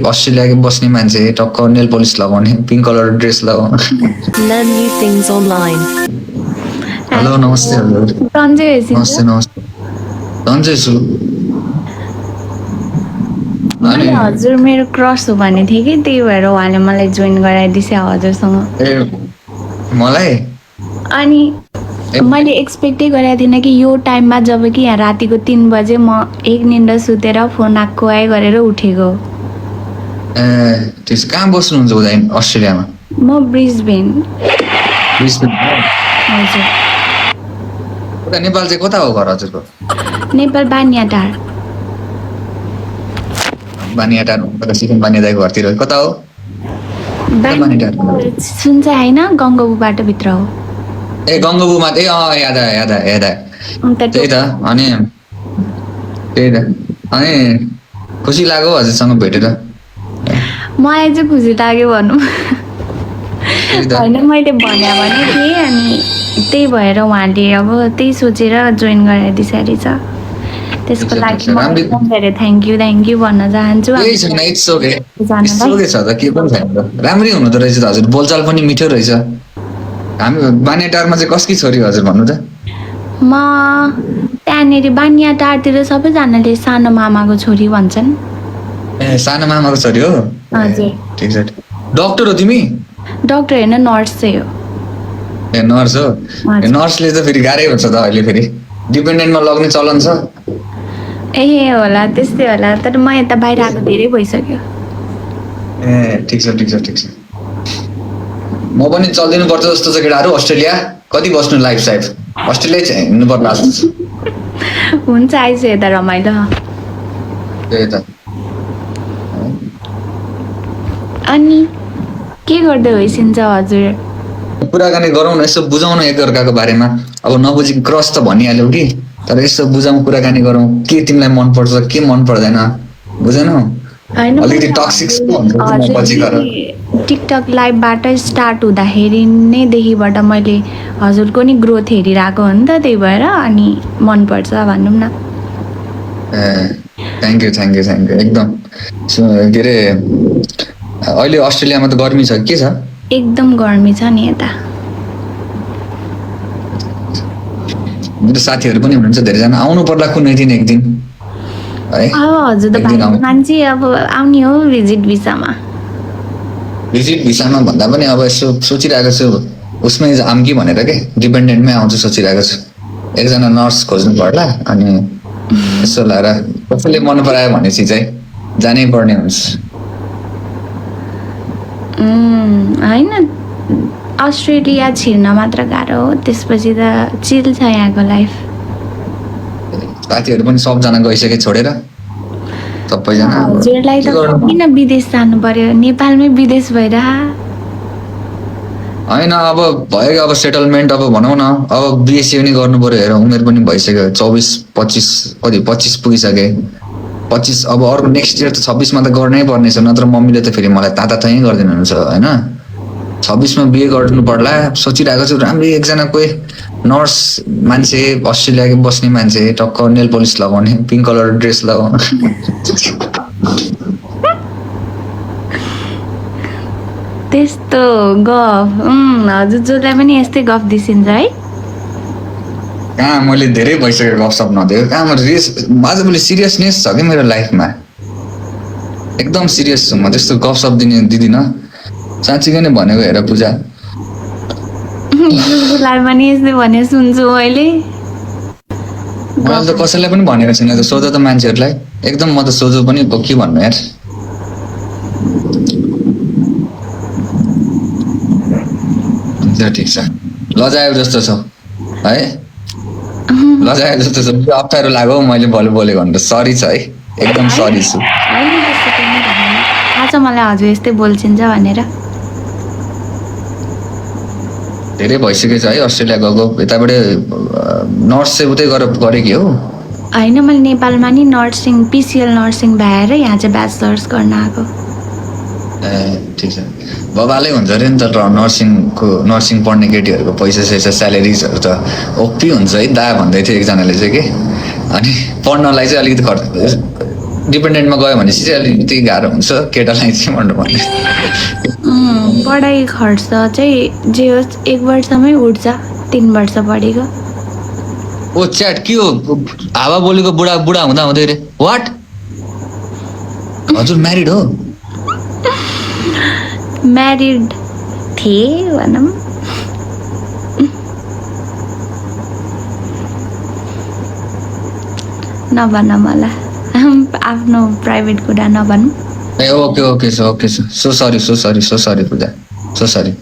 अस्ट्रेलियाको बस्ने मान्छे टक्क नेल पलिस लगाउने पिङ्क कलर ड्रेस लगाउने Learn new things online. Hello नमस्ते हजुर सन्जय नमस्ते नमस्ते सन्चै छु मैले हजुर मेरो क्रस हो भने थिएँ कि त्यही भएर उहाँले मलाई जोइन गराइदिन्छ हजुरसँग ए मलाई अनि मैले एक्सपेक्टै गरेको थिइनँ कि यो टाइममा जब कि यहाँ रातिको 3 बजे म एक निन्दा सुतेर फोन आएको आए गरेर उठेको ए त्यसो कहाँ बस्नुहुन्छ उता अस्ट्रेलियामा म ब्रिस्बेन ब्रिस्बेन हजुर उता नेपाल चाहिँ कता हो घर हजुरको नेपाल बानियाटार बानियाटार सिक्किम बानियादाको घरतिर कता हो बानियाटार सुन्छ होइन गङ्गाबु बाटोभित्र हो ए गङ्गबुमा ए याद आयो याद आयो याद आयो अन्त त्यही त अनि खुसी लाग्यो हजुरसँग भेटेर मलाई चाहिँ खुसी लाग्यो भनौँ त्यही त होइन मैले भने थिएँ अनि त्यही भएर उहाँले अब त्यही सोचेर जोइन गराइदिन्छ रहेछ त्यसको लागि म एकदम धेरै थ्याङ्क यू भन्न चाहन्छु केही छैन इट्स ओके जानलाई। छ त के पनि छैन त राम्रै हुनु त रहेछ त हजुर बोलचाल पनि मिठो रहेछ हामी बानियाटारमा चाहिँ कसकी छोरी हजुर भन्नु त म त्यहाँनिर बानियाटारतिर सबैजनाले सानो मामाको छोरी भन्छन् ए सानो मामाको छोरी हो हजुर ठिक छ डक्टर हो तिमी डक्टर होइन नर्स चाहिँ हो ए नर्स हो हजुर। नर्सले त फेरि गाह्रै हुन्छ त अहिले फेरि डिपेन्डेन्टमा लग्ने चलन छ ए होला त्यस्तै होला तर म यता बाहिर आएको धेरै भइसक्यो ए ठिक छ म पनि चलिदिनु पर्छ जस्तो छ केटाहरू अस्ट्रेलिया कति बस्नु लाइफ साइड अस्ट्रेलिया चाहिँ हिँड्नु पर्ला जस्तो छ हुन्छ आइज यता रमाइलो त्यही त अनि के गर्दै होइसिन्छ हजुर कुराकानी गरौँ न यसो बुझाउँ न एकअर्काको बारेमा अब नबुझी क्रस त भनिहाल्यौ कि तर यसो बुझाउँ कुराकानी गरौँ के तिमीलाई मनपर्छ के मन पर्दैन बुझेनौ होइन अलिकति टक्सिक पछि गर टिकटक लाइभबाट स्टार्ट हुँदाखेरि नै देखिबाट मैले हजुरको नि ग्रोथ हेरिरहेको हो नि त त्यही भएर अनि मनपर्छ भनौँ न ए थ्याङ्क यू एकदम के अरे अहिले अस्ट्रेलियामा त गर्मी छ के छ एकदम गर्मी छ नि यता मेरो साथीहरू पनि हुनुहुन्छ धेरैजना आउनु पर्ला कुनै दिन एक दिन है अब हजुर त एक दिन भाइ आउनु। मान्छे अब आउने हो भिजिट भिसामा भिजिट भिसामा भन्दा पनि अब यसो सोचिरहेको छु उसमै आम कि भनेर के डिपेन्डेन्टमै आउँछु सोचिरहेको छु एकजना नर्स खोज्नु पर्ला अनि यसो लाएर कसैले मन परायो भनेपछि चाहिँ जानै पर्ने हुन्छ होइन अस्ट्रेलिया छिर्न मात्र गाह्रो हो त्यसपछि त चिल छ यहाँको लाइफ साथीहरू पनि सबजना गइसके छोडेर सबैजना हजुरलाई के त गर्नु? किन विदेश जानु पर्यो नेपालमै विदेश भएर होइन अब भयो अब सेटलमेन्ट अब भनौँ न अब बिएससी पनि गर्नु पर्यो हेर उमेर पनि भइसक्यो 25 पुगिसके 25 अब अर्को नेक्स्ट इयर त 26मा त गर्नै पर्ने छ नत्र मम्मीले त फेरि मलाई तातातै गरिदिनुहुन्छ होइन 26मा बिए गर्नु पर्ला सोचिरहेको छु राम्रै एकजना कोही नर्स मान्छे अस्ट्रेलियाको बस्ने मान्छे टक्क नेल पलिस लगाउने पिङ्क कलर ड्रेस लगाउने त्यस्तो गफ हजुर जसलाई पनि यस्तै गफ दिसिन्छ है कहाँ मैले धेरै भइसक्यो गफसप नदिएको कहाँ रिस आज मैले सिरियसनेस छ कि मेरो लाइफमा एकदम सिरियस छु म त्यस्तो गफसप दिदिनँ साँच्चीकै नै भनेको हेर पूजा उसलाई पनि यस्तै भने सुन्छु मैले मैले त कसैलाई पनि भनेको छैन त सोध त मान्छेहरूलाई एकदम म त सोझो पनि के भन्नु यार ठिक छ लजायो जस्तो छ है लजायो जस्तो छ अप्ठ्यारो लाग्यो मैले बोलेको भनेर सरी छ है एकदम सरी छु होइन त्यस्तो केही पनि भन्दैन। थाहा छ मलाई हजुर यस्तै बोल्छिन्छ भनेर धेरै भइसकेको छ है अस्ट्रेलिया गएको यताबाट नर्स चाहिँ उतै गरेकी हो होइन मैले नेपालमा नि नर्सिङ पिसिएल नर्सिङ भएर यहाँ चाहिँ ब्याचलर्स गर्न आएको ए ठिक छ बबालै हुन्छ अरे नि त नर्सिङ पढ्ने केटीहरूको पैसा सैसा स्यालेरिजहरू त ओपी हुन्छ है दा भन्दै थियो एकजनाले चाहिँ के अनि पढ्नलाई चाहिँ अलिकति खर्च डिपेन्डेन्टमा गयो भने चाहिँ अलिकति गाह्रो हुन्छ केटालाई चाहिँ भन्नुपर्ने पढाइ खर्च चाहिँ जे होस् 1 वर्षमै उठ्छ 3 वर्ष पढेको ओ च्याट के हो हावा बोलेको बुढा बुढा हुँदा हुँदै रे वाट हजुर म्यारिड हो म्यारिड थिए भनौँ नभन मलाई आफ्नो प्राइभेट कुरा नभनौँ ए ओके ओके सो सरी पूजा सो सरी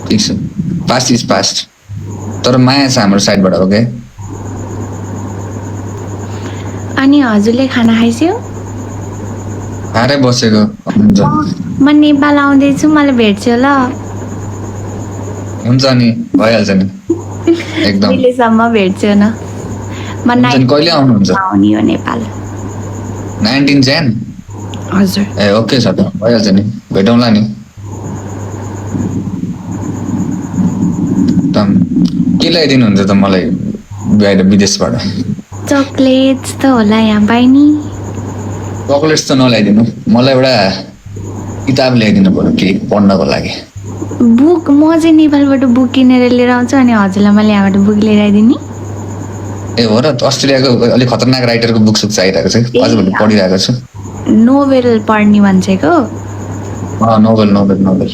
ठिक छ पास्ट इज पास्ट तर माया छ हाम्रो साइडबाट ओके अनि हजुरले खाना खाइस्यो हारै बसेको हुन्छ म नेपाल आउँदैछु मलाई भेट्छु ल हुन्छ नि भइहाल्छ नि एकदम अहिलेसम्म भेट्छु न म हुन्छ नि, कहिले आउनुहुन्छ? आउने हो नेपाल 19 Jan हजुर ए ओके छ त भइहाल्छ नि भेटौँला नि एकदम के ल्याइदिनुहुन्छ त मलाई बाहिर विदेशबाट चक्लेट्स त होला यहाँ पाइ नि चक्लेट्स त नल्याइदिनु मलाई एउटा किताब ल्याइदिनु पर्यो के पढ्नको लागि बुक म चाहिँ नेपालबाट बुक किनेर लिएर आउँछु अनि हजुरलाई मैले यहाँबाट बुक लिएर आइदिने ए हो र अस्ट्रेलियाको अलिक खतरनाक राइटरको बुक सुक चाहिरहेको छ आजभोलि पढिरहेको छु नोभेल पढ्ने मान्छेको नोभेल नोभेल नोभेल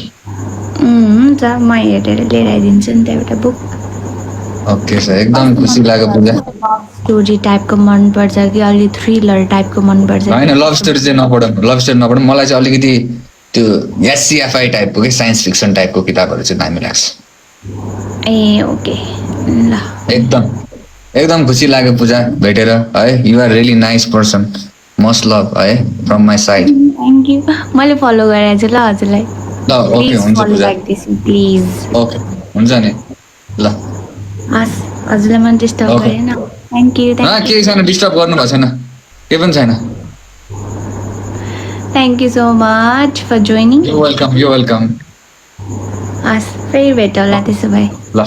हुन्छ म हेरेर लिएर आइदिन्छु नि त एउटा बुक ओके सर एकदम खुसी लाग्यो पूजा स्टोरी टाइपको मनपर्छ कि अलि थ्रिलर टाइपको मनपर्छ होइन लभ स्टोरी चाहिँ नपढौँ मलाई चाहिँ अलिकति त्यो एससिएफआई टाइपको कि साइन्स फिक्सन टाइपको किताबहरू चाहिँ दामी लाग्छ ए ओके ल एकदम खुसी लाग्यो पूजा भेटेर hi you are really nice person must love hi from my side thank you मैले फलो गरेर छु ल हजुरलाई ल ओके हुन्छ पूजा प्लिज ओके हुन्छ नि ल हस् हजुरलाई मैले डिस्टर्ब Okay. गरेन थ्याङ्क यू केही छैन डिस्टर्ब गर्नु भएको छैन केही पनि छैन thank you so much for joining you welcome हस् फेरि भेटौँला त्यसो भए ल